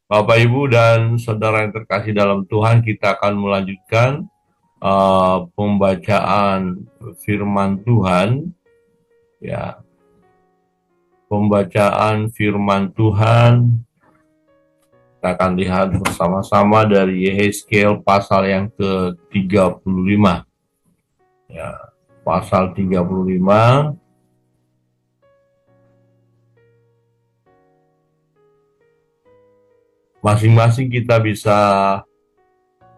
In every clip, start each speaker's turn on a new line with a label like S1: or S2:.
S1: Bapak, Ibu, dan saudara yang terkasih dalam Tuhan, kita akan melanjutkan pembacaan firman Tuhan. Ya, pembacaan firman Tuhan. Kita akan lihat bersama-sama dari Yehezkiel pasal yang ke-35. Ya, pasal 35. Masing-masing kita bisa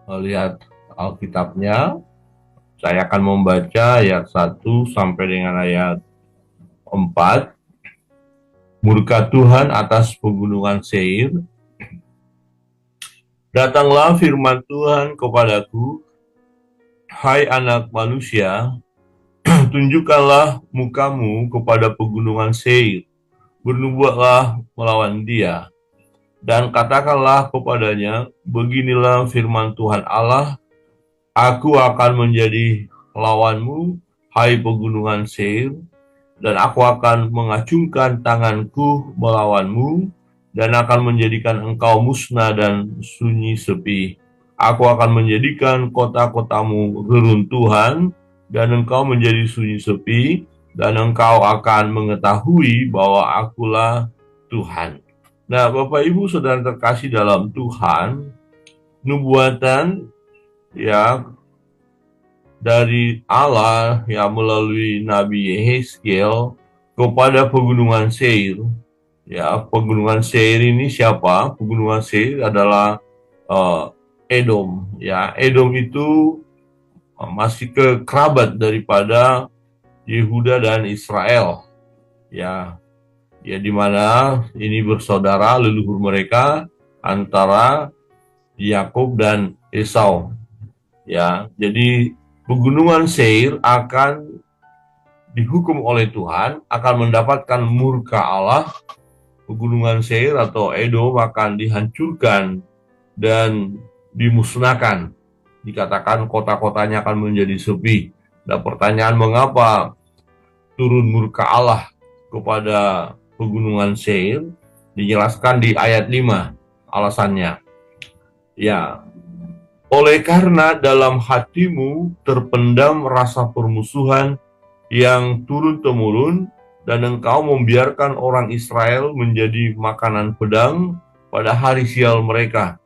S1: melihat Alkitabnya. Saya akan membaca ayat 1 sampai dengan ayat 4. Murka Tuhan atas pegunungan Seir. Datanglah firman Tuhan kepadaku, hai anak manusia, tunjukkanlah mukamu kepada pegunungan Seir, bernubuatlah melawan dia, dan katakanlah kepadanya, beginilah firman Tuhan Allah, aku akan menjadi lawanmu, hai pegunungan Seir, dan aku akan mengacungkan tanganku melawanmu, dan akan menjadikan engkau musnah dan sunyi sepi. Aku akan menjadikan kota-kotamu reruntuhan, dan engkau menjadi sunyi sepi, dan engkau akan mengetahui bahwa akulah Tuhan. Nah, Bapak Ibu Saudara terkasih dalam Tuhan, nubuatan ya dari Allah yang melalui Nabi Yehezkiel kepada pegunungan Seir. Ya, pegunungan Seir ini siapa? Pegunungan Seir adalah Edom. Ya, Edom itu masih kerabat daripada Yehuda dan Israel. Ya, di mana ini bersaudara leluhur mereka antara Yakub dan Esau. Ya, jadi pegunungan Seir akan dihukum oleh Tuhan, akan mendapatkan murka Allah. Pegunungan Seir atau Edom akan dihancurkan dan dimusnahkan. Dikatakan kota-kotanya akan menjadi sepi. Dan pertanyaan mengapa turun murka Allah kepada pegunungan Seir dijelaskan di ayat 5 alasannya. Ya, oleh karena dalam hatimu terpendam rasa permusuhan yang turun-temurun, dan engkau membiarkan orang Israel menjadi makanan pedang pada hari sial mereka.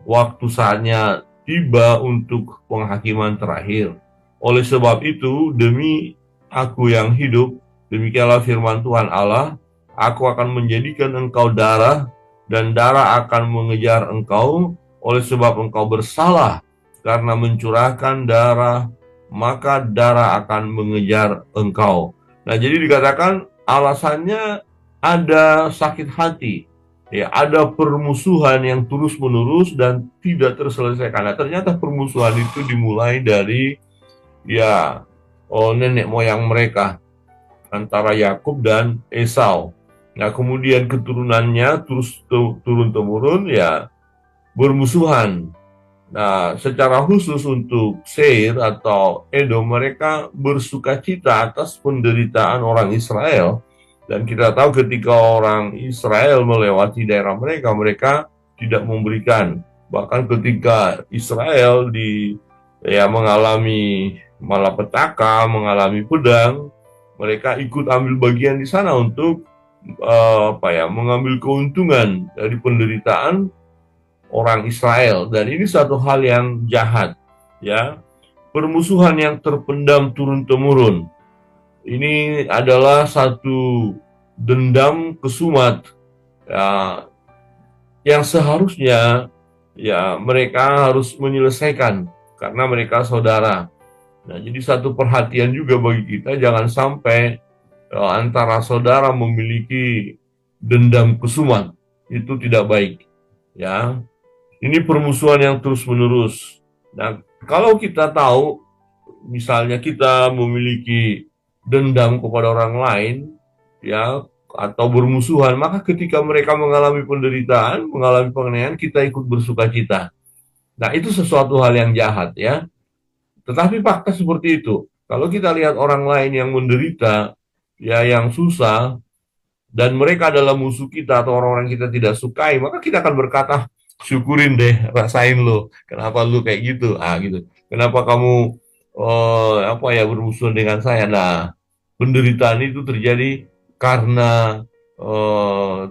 S1: Waktu saatnya tiba untuk penghakiman terakhir. Oleh sebab itu, demi aku yang hidup, demikianlah firman Tuhan Allah, aku akan menjadikan engkau darah, dan darah akan mengejar engkau, oleh sebab engkau bersalah karena mencurahkan darah, maka darah akan mengejar engkau. Nah, jadi dikatakan alasannya ada sakit hati, ya, ada permusuhan yang terus-menerus dan tidak terselesaikan. Nah, ternyata permusuhan itu dimulai dari nenek moyang mereka antara Yakub dan Esau. Nah, kemudian keturunannya terus turun-temurun ya bermusuhan. Nah, secara khusus untuk Seir atau Edom, mereka bersukacita atas penderitaan orang Israel. Dan kita tahu ketika orang Israel melewati daerah mereka, mereka tidak memberikan. Bahkan ketika Israel mengalami malapetaka, mengalami pedang, mereka ikut ambil bagian di sana untuk mengambil keuntungan dari penderitaan orang Israel. Dan ini satu hal yang jahat, ya, permusuhan yang terpendam turun-temurun. Ini adalah satu dendam kesumat, ya, yang seharusnya ya mereka harus menyelesaikan karena mereka saudara. Nah, jadi satu perhatian juga bagi kita, jangan sampai antara saudara memiliki dendam kesumat, itu tidak baik, ya. Ini permusuhan yang terus-menerus. Nah, kalau kita tahu, misalnya kita memiliki dendam kepada orang lain, ya, atau bermusuhan, maka ketika mereka mengalami penderitaan, mengalami penganiayaan, kita ikut bersukacita. Nah, itu sesuatu hal yang jahat, ya. Tetapi fakta seperti itu. Kalau kita lihat orang lain yang menderita, ya, yang susah, dan mereka adalah musuh kita atau orang-orang kita tidak sukai, maka kita akan berkata, syukurin deh, rasain lo, kenapa lu kayak gitu, gitu. Kenapa kamu apa ya bermusuhan dengan saya? Nah, penderitaan itu terjadi karena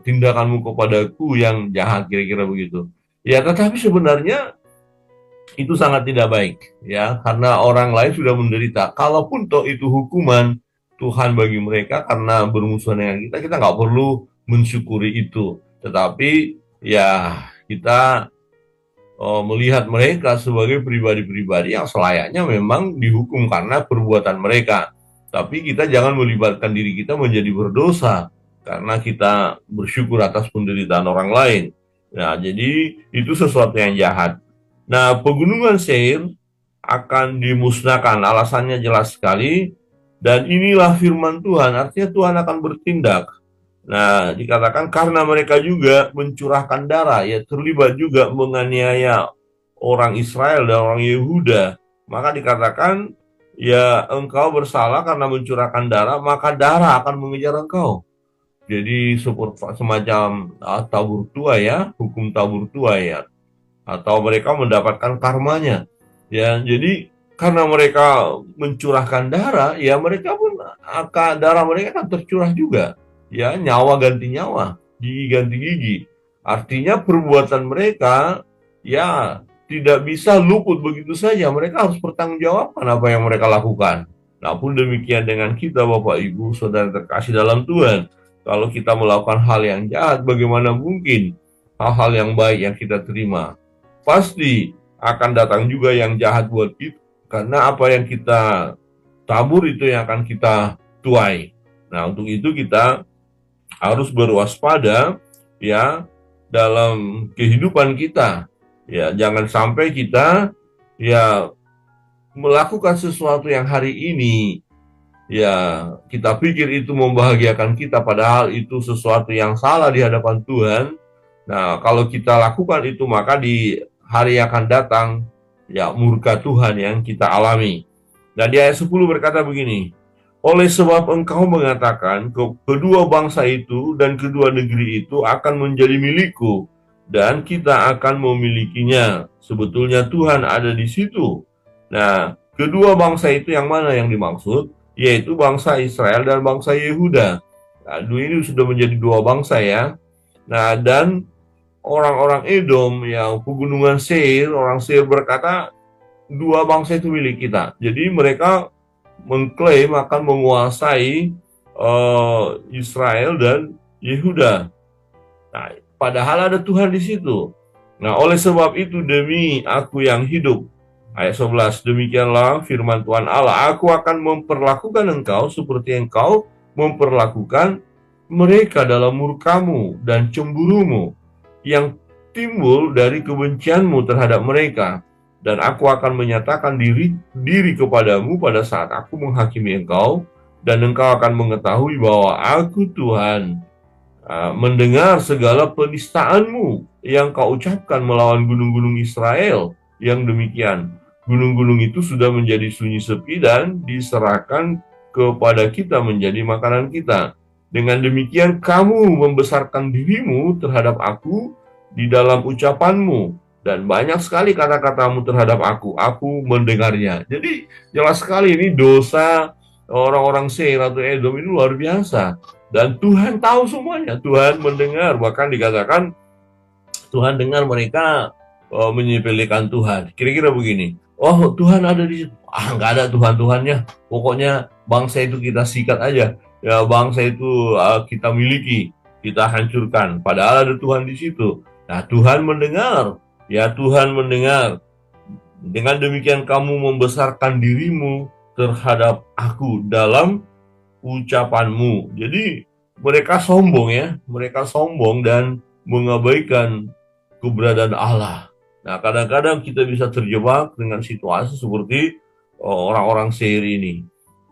S1: tindakanmu kepadaku yang jahat, kira-kira begitu. Ya, tetapi sebenarnya itu sangat tidak baik, ya, karena orang lain sudah menderita. Kalaupun toh itu hukuman Tuhan bagi mereka karena bermusuhan dengan kita, kita nggak perlu mensyukuri itu. Tetapi ya kita melihat mereka sebagai pribadi-pribadi yang selayaknya memang dihukum karena perbuatan mereka. Tapi kita jangan melibatkan diri kita menjadi berdosa karena kita bersyukur atas penderitaan orang lain. Nah, jadi itu sesuatu yang jahat. Nah, pegunungan Seir akan dimusnahkan. Alasannya jelas sekali. Dan inilah firman Tuhan. Artinya Tuhan akan bertindak. Nah, dikatakan karena mereka juga mencurahkan darah, ya terlibat juga menganiaya orang Israel dan orang Yehuda. Maka dikatakan, ya engkau bersalah karena mencurahkan darah, maka darah akan mengejar engkau. Jadi semacam tabur tua ya, hukum tabur tua ya, atau mereka mendapatkan karmanya. Ya, jadi karena mereka mencurahkan darah, ya mereka pun akan darah mereka akan tercurah juga. Ya, nyawa ganti nyawa, gigi ganti gigi. Artinya perbuatan mereka ya tidak bisa luput begitu saja. Mereka harus bertanggungjawabkan apa yang mereka lakukan. Nah, pun demikian dengan kita Bapak Ibu Saudara terkasih dalam Tuhan. Kalau kita melakukan hal yang jahat, bagaimana mungkin hal-hal yang baik yang kita terima? Pasti akan datang juga yang jahat buat kita, karena apa yang kita tabur itu yang akan kita tuai. Nah, untuk itu kita harus berwaspada ya dalam kehidupan kita. Ya, jangan sampai kita ya melakukan sesuatu yang hari ini ya kita pikir itu membahagiakan kita, padahal itu sesuatu yang salah di hadapan Tuhan. Nah, kalau kita lakukan itu, maka di hari yang akan datang ya murka Tuhan yang kita alami. Nah, di ayat 10 berkata begini, oleh sebab engkau mengatakan kedua bangsa itu dan kedua negeri itu akan menjadi milikku dan kita akan memilikinya. Sebetulnya Tuhan ada di situ. Nah, kedua bangsa itu yang mana yang dimaksud? Yaitu bangsa Israel dan bangsa Yehuda. Nah, ini sudah menjadi dua bangsa ya. Nah, dan orang-orang Edom yang pegunungan Seir, orang Seir berkata, dua bangsa itu milik kita. Jadi mereka mengklaim akan menguasai Israel dan Yehuda. Nah, padahal ada Tuhan di situ. Nah, oleh sebab itu demi aku yang hidup. Ayat 11, demikianlah firman Tuhan Allah, aku akan memperlakukan engkau seperti engkau memperlakukan mereka dalam murkamu dan cemburumu yang timbul dari kebencianmu terhadap mereka. Dan aku akan menyatakan diri kepadamu pada saat aku menghakimi engkau, dan engkau akan mengetahui bahwa aku Tuhan. Mendengar segala penistaanmu yang kau ucapkan melawan gunung-gunung Israel yang demikian. Gunung-gunung itu sudah menjadi sunyi sepi dan diserahkan kepada kita menjadi makanan kita. Dengan demikian kamu membesarkan dirimu terhadap aku di dalam ucapanmu, dan banyak sekali kata-katamu terhadap aku mendengarnya. Jadi jelas sekali ini dosa orang-orang Seir atau Edom ini luar biasa. Dan Tuhan tahu semuanya, Tuhan mendengar, bahkan dikatakan Tuhan dengar mereka menyepelekan Tuhan. Kira-kira begini, oh Tuhan ada di situ, nggak ada Tuhan-Tuhannya, pokoknya bangsa itu kita sikat aja, ya bangsa itu kita miliki, kita hancurkan, padahal ada Tuhan di situ. Nah, Tuhan mendengar, ya Tuhan mendengar. Dengan demikian kamu membesarkan dirimu terhadap aku dalam ucapanmu. Jadi mereka sombong ya, mereka sombong dan mengabaikan keberadaan Allah. Nah, kadang-kadang kita bisa terjebak dengan situasi seperti orang-orang Seir ini.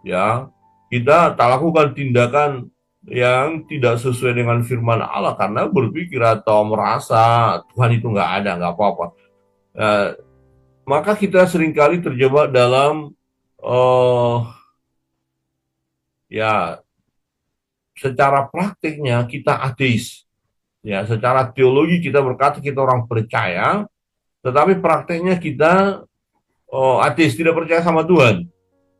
S1: Ya, kita tak lakukan tindakan yang tidak sesuai dengan firman Allah karena berpikir atau merasa Tuhan itu nggak ada, nggak apa-apa. Nah, maka kita seringkali terjebak dalam ya secara praktiknya kita ateis. Ya, secara teologi kita berkata kita orang percaya, tetapi prakteknya kita ateis, tidak percaya sama Tuhan.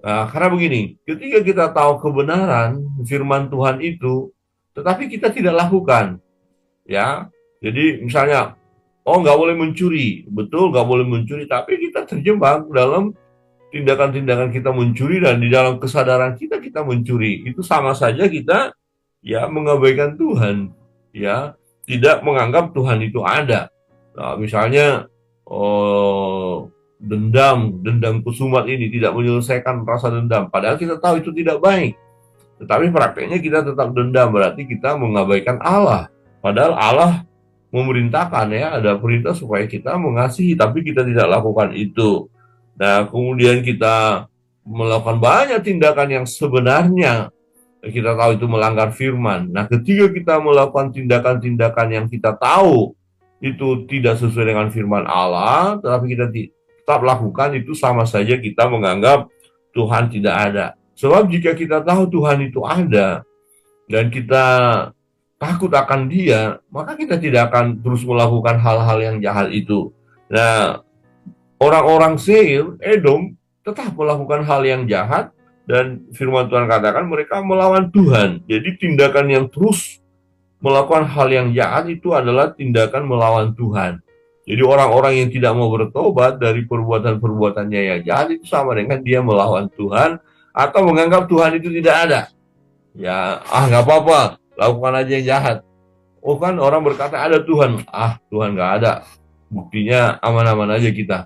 S1: Nah, karena begini, ketika kita tahu kebenaran firman Tuhan itu, tetapi kita tidak lakukan, ya. Jadi misalnya, oh nggak boleh mencuri, betul nggak boleh mencuri, tapi kita terjebak dalam tindakan-tindakan kita mencuri dan di dalam kesadaran kita mencuri. Itu sama saja kita ya mengabaikan Tuhan, ya tidak menganggap Tuhan itu ada. Nah, misalnya dendam kusumat ini tidak menyelesaikan rasa dendam, padahal kita tahu itu tidak baik, tetapi prakteknya kita tetap dendam, berarti kita mengabaikan Allah. Padahal Allah memerintahkan, ya ada perintah supaya kita mengasihi, tapi kita tidak lakukan itu. Nah, kemudian kita melakukan banyak tindakan yang sebenarnya kita tahu itu melanggar firman. Nah, ketika kita melakukan tindakan-tindakan yang kita tahu itu tidak sesuai dengan firman Allah, tetapi kita tetap lakukan, itu sama saja kita menganggap Tuhan tidak ada. Sebab jika kita tahu Tuhan itu ada dan kita takut akan Dia, maka kita tidak akan terus melakukan hal-hal yang jahat itu. Nah, orang-orang Seir, Edom, tetap melakukan hal yang jahat, dan firman Tuhan katakan mereka melawan Tuhan. Jadi tindakan yang terus melakukan hal yang jahat itu adalah tindakan melawan Tuhan. Jadi orang-orang yang tidak mau bertobat dari perbuatan-perbuatannya yang jahat itu sama dengan dia melawan Tuhan atau menganggap Tuhan itu tidak ada. Ya, nggak apa-apa, lakukan aja yang jahat. Oh kan orang berkata ada Tuhan, Tuhan nggak ada. Buktinya aman-aman aja kita.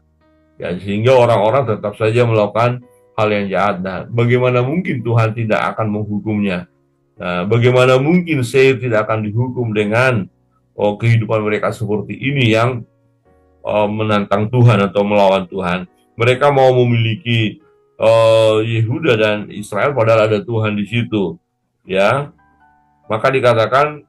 S1: Ya, sehingga orang-orang tetap saja melakukan hal yang jahat. Nah, bagaimana mungkin Tuhan tidak akan menghukumnya? Nah, bagaimana mungkin Seir tidak akan dihukum dengan kehidupan mereka seperti ini yang menantang Tuhan atau melawan Tuhan? Mereka mau memiliki Yehuda dan Israel, padahal ada Tuhan di situ. Ya, maka dikatakan,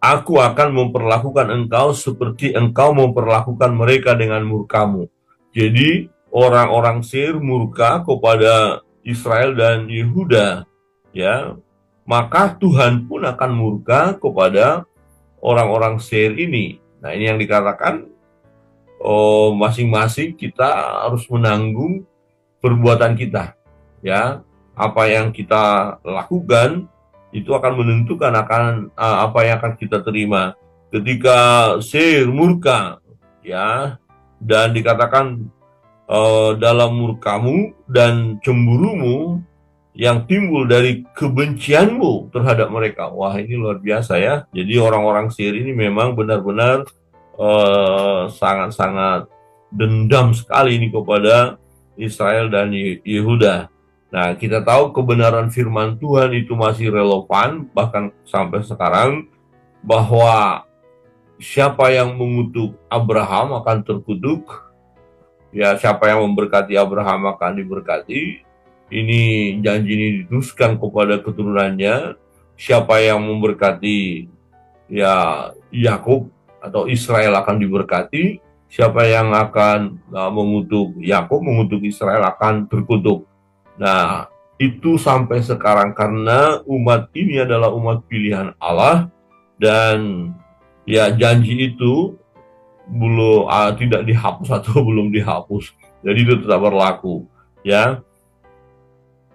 S1: aku akan memperlakukan engkau seperti engkau memperlakukan mereka dengan murkamu. Jadi orang-orang Seir murka kepada Israel dan Yehuda, ya, maka Tuhan pun akan murka kepada orang-orang Seir ini. Nah, ini yang dikatakan, masing-masing kita harus menanggung perbuatan kita, ya. Apa yang kita lakukan itu akan menentukan akan apa yang akan kita terima. Ketika Seir murka, ya, dan dikatakan dalam murkamu dan cemburumu yang timbul dari kebencianmu terhadap mereka. Wah, ini luar biasa ya. Jadi orang-orang Seir ini memang benar-benar sangat-sangat dendam sekali ini kepada Israel dan Yehuda. Nah, kita tahu kebenaran firman Tuhan itu masih relevan bahkan sampai sekarang, bahwa siapa yang mengutuk Abraham akan terkutuk. Ya, siapa yang memberkati Abraham akan diberkati. Ini janji ini diteruskan kepada keturunannya. Siapa yang memberkati ya Yakub atau Israel akan diberkati. Siapa yang akan mengutuk Yakub, mengutuk Israel akan terkutuk. Nah, itu sampai sekarang karena umat ini adalah umat pilihan Allah, dan ya janji itu belum tidak dihapus atau belum dihapus. Jadi itu tetap berlaku, ya.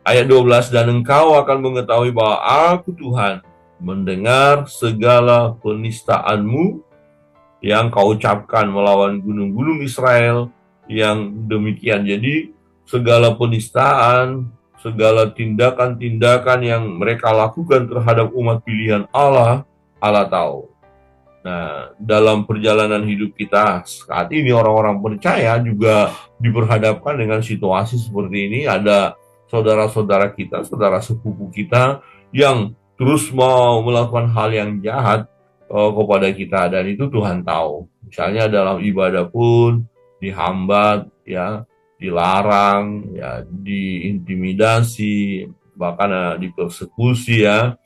S1: Ayat 12, dan engkau akan mengetahui bahwa aku Tuhan, mendengar segala penistaanmu yang kau ucapkan melawan gunung-gunung Israel yang demikian. Jadi segala penistaan, segala tindakan-tindakan yang mereka lakukan terhadap umat pilihan Allah, Allah tahu. Nah, dalam perjalanan hidup kita saat ini, orang-orang percaya juga diperhadapkan dengan situasi seperti ini. Ada saudara-saudara kita, saudara sepupu kita yang terus mau melakukan hal yang jahat kepada kita, dan itu Tuhan tahu. Misalnya dalam ibadah pun dihambat, ya, dilarang, ya, diintimidasi, bahkan dipersekusi, ya.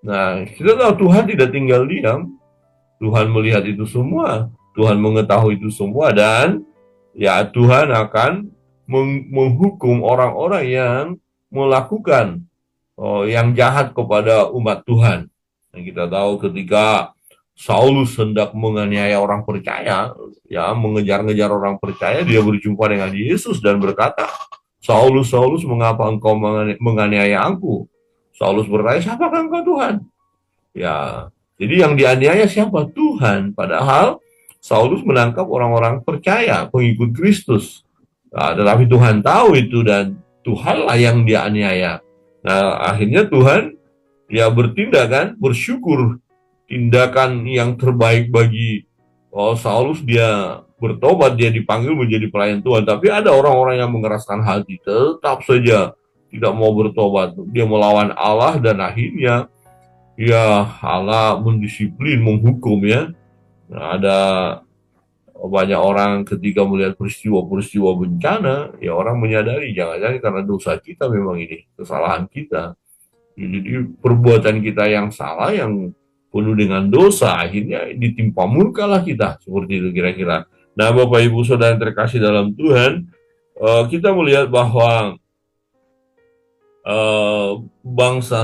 S1: Nah, kita tahu Tuhan tidak tinggal diam. Tuhan melihat itu semua, Tuhan mengetahui itu semua, dan ya Tuhan akan menghukum orang-orang yang melakukan yang jahat kepada umat Tuhan. Dan kita tahu ketika Saulus hendak menganiaya orang percaya, ya mengejar-ngejar orang percaya, dia berjumpa dengan Yesus dan berkata, Saulus, Saulus, mengapa engkau menganiaya aku? Saulus bertanya, siapakah engkau Tuhan? Ya, jadi yang dianiaya siapa? Tuhan. Padahal Saulus menangkap orang-orang percaya, pengikut Kristus. Nah, tetapi Tuhan tahu itu dan Tuhanlah yang dianiaya. Nah, akhirnya Tuhan ya bertindak kan, bersyukur tindakan yang terbaik bagi Saulus, dia bertobat, dia dipanggil menjadi pelayan Tuhan. Tapi ada orang-orang yang mengeraskan hati, tetap saja tidak mau bertobat. Dia melawan Allah dan akhirnya ya Allah mendisiplin, menghukum ya. Nah, ada banyak orang ketika melihat peristiwa-peristiwa bencana, ya orang menyadari jangan-jangan karena dosa kita memang ini, kesalahan kita. Jadi perbuatan kita yang salah, yang penuh dengan dosa, akhirnya ditimpa murkalah kita, seperti itu kira-kira. Nah, Bapak Ibu Saudara yang terkasih dalam Tuhan, kita melihat bahwa bangsa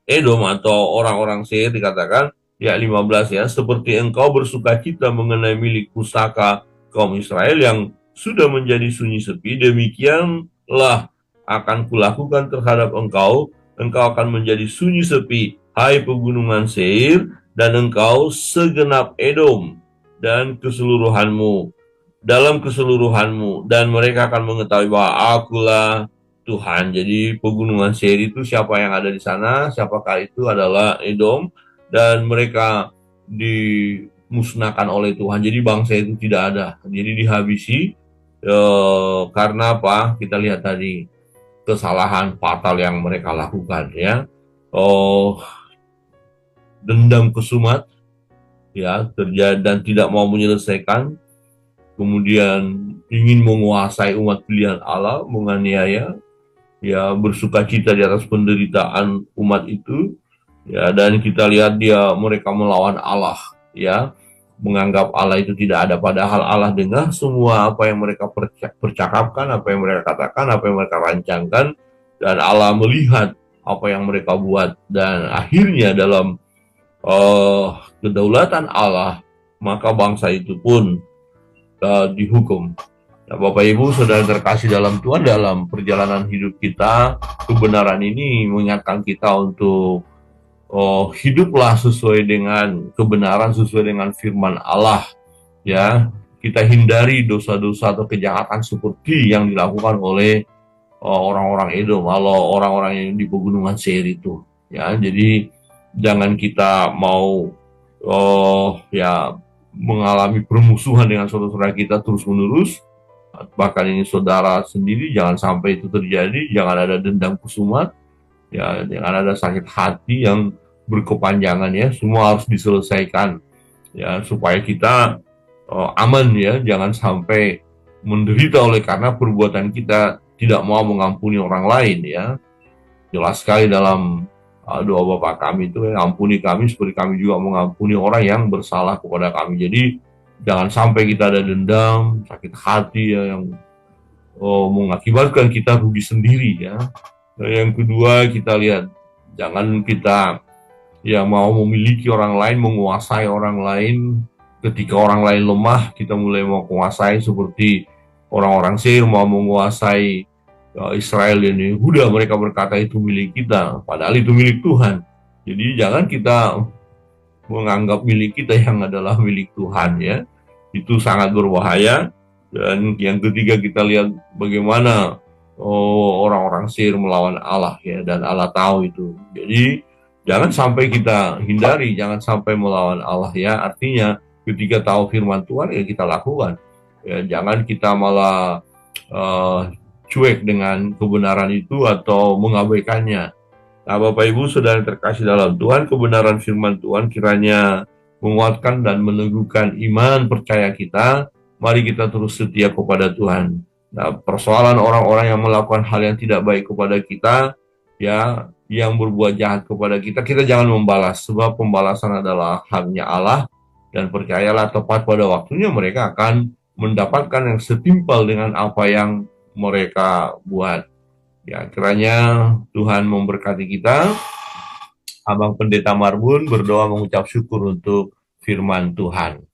S1: Edom atau orang-orang Seir dikatakan, ya 15 ya, seperti engkau bersukacita mengenai milik pusaka kaum Israel yang sudah menjadi sunyi sepi, demikianlah akan kulakukan terhadap engkau. Engkau akan menjadi sunyi sepi, hai pegunungan Seir, dan engkau segenap Edom dan keseluruhanmu, dalam keseluruhanmu, dan mereka akan mengetahui bahwa akulah Tuhan. Jadi pegunungan Seir itu siapa yang ada di sana? Siapakah itu? Adalah Edom, dan mereka dimusnahkan oleh Tuhan. Jadi bangsa itu tidak ada. Jadi dihabisi karena apa? Kita lihat tadi kesalahan fatal yang mereka lakukan ya. Dendam kesumat ya terjadi dan tidak mau menyelesaikan. Kemudian ingin menguasai umat pilihan Allah, menganiaya, ya bersukacita di atas penderitaan umat itu, ya, dan kita lihat mereka melawan Allah, ya, menganggap Allah itu tidak ada, padahal Allah dengar semua apa yang mereka percakapkan, apa yang mereka katakan, apa yang mereka rancangkan, dan Allah melihat apa yang mereka buat, dan akhirnya dalam kedaulatan Allah, maka bangsa itu pun dihukum. Nah, Bapak Ibu Saudara terkasih dalam Tuhan, dalam perjalanan hidup kita, kebenaran ini mengingatkan kita untuk hiduplah sesuai dengan kebenaran, sesuai dengan firman Allah. Ya, kita hindari dosa-dosa atau kejahatan seperti yang dilakukan oleh orang-orang Edom, kalau orang-orang yang di pegunungan Seir itu. Ya, jadi jangan kita mau ya mengalami permusuhan dengan saudara-saudara kita terus-menerus. Bahkan ini saudara sendiri, jangan sampai itu terjadi. Jangan ada dendam kesumat, ya, jangan ada sakit hati yang berkepanjangan ya. Semua harus diselesaikan ya supaya kita aman ya. Jangan sampai menderita oleh karena perbuatan kita tidak mau mengampuni orang lain ya. Jelas sekali dalam doa Bapa kami itu, ampuni kami seperti kami juga mengampuni orang yang bersalah kepada kami. Jadi jangan sampai kita ada dendam, sakit hati ya, yang mengakibatkan kita rugi sendiri ya. Nah, yang kedua, kita lihat jangan kita ya mau memiliki orang lain, menguasai orang lain. Ketika orang lain lemah, kita mulai mau menguasai, seperti orang-orang Seir mau menguasai Israel ini. Udah, mereka berkata itu milik kita, padahal itu milik Tuhan. Jadi jangan kita menganggap milik kita yang adalah milik Tuhan ya. Itu sangat berbahaya. Dan yang ketiga, kita lihat bagaimana orang-orang Seir melawan Allah ya, dan Allah tahu itu. Jadi jangan sampai kita hindari, jangan sampai melawan Allah ya. Artinya ketika tahu firman Tuhan ya kita lakukan. Ya, jangan kita malah cuek dengan kebenaran itu atau mengabaikannya. Nah, Bapak Ibu Saudara terkasih dalam Tuhan, kebenaran firman Tuhan kiranya menguatkan dan meneguhkan iman percaya kita. Mari kita terus setia kepada Tuhan. Nah, persoalan orang-orang yang melakukan hal yang tidak baik kepada kita, ya, yang berbuat jahat kepada kita, kita jangan membalas, sebab pembalasan adalah haknya Allah, dan percayalah tepat pada waktunya mereka akan mendapatkan yang setimpal dengan apa yang mereka buat. Ya, kiranya Tuhan memberkati kita. Abang Pendeta Marbun berdoa mengucap syukur untuk firman Tuhan.